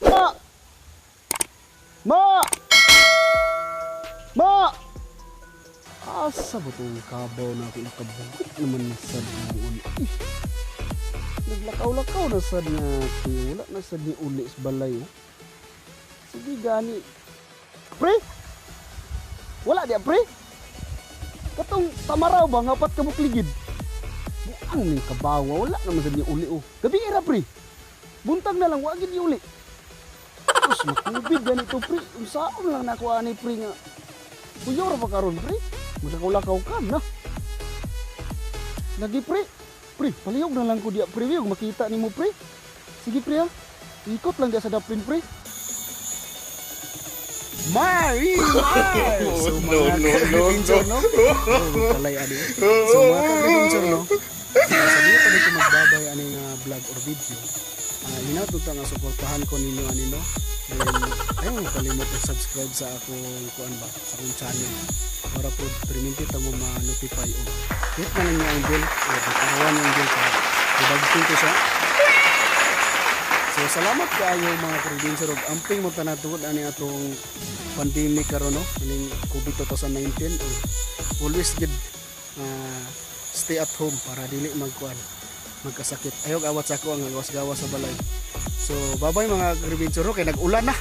Ma! Ma! Ma! Asa ba itong kabaw na ako nakabugot naman sa buon? Naglakaw-lakaw na sad nga wala na sad ni uli sa balay. Sige gani. Pre? Wala dia pre? Katong tamaraw ba nga apat ka bukligid? Buang ning kabawa wala naman sad ni uli oh. Gabi era pre. Buntag na lang wagid ni uli. Tapos makubig ganito pre. Unsaon lang nako ani pre nga. Kuyor pa karon pre. Maglakaw-lakaw ka na. Lagi pre. Pre, palihog na lang ko diya pre. Huwag makita ni mo pre. Sige pre ha. Ikot lang diya sa daplin pre. May! So mga kagabinchor no? Kalay ani. So mga kagabinchor no? Sabi ko dito magbabay ani nga vlog or video. Hinaot ito nga suportahan ko ninyo ani no? Then, ayaw kalimot subscribe sa akong kuan ba? Sa akong channel. Para po perminti mo ma-notify o hit na lang niya ang bill o arawan yung bill para ibagtin ko siya. So salamat kaayo mga kredensyo og amping mo tanatugod ani atong pandemic karon no aning COVID 2019 always good stay at home para dili magkasakit. Ayog awat sa ako ang gawas-gawas sa balay. So babay mga kredensyo kay nag-ulan na.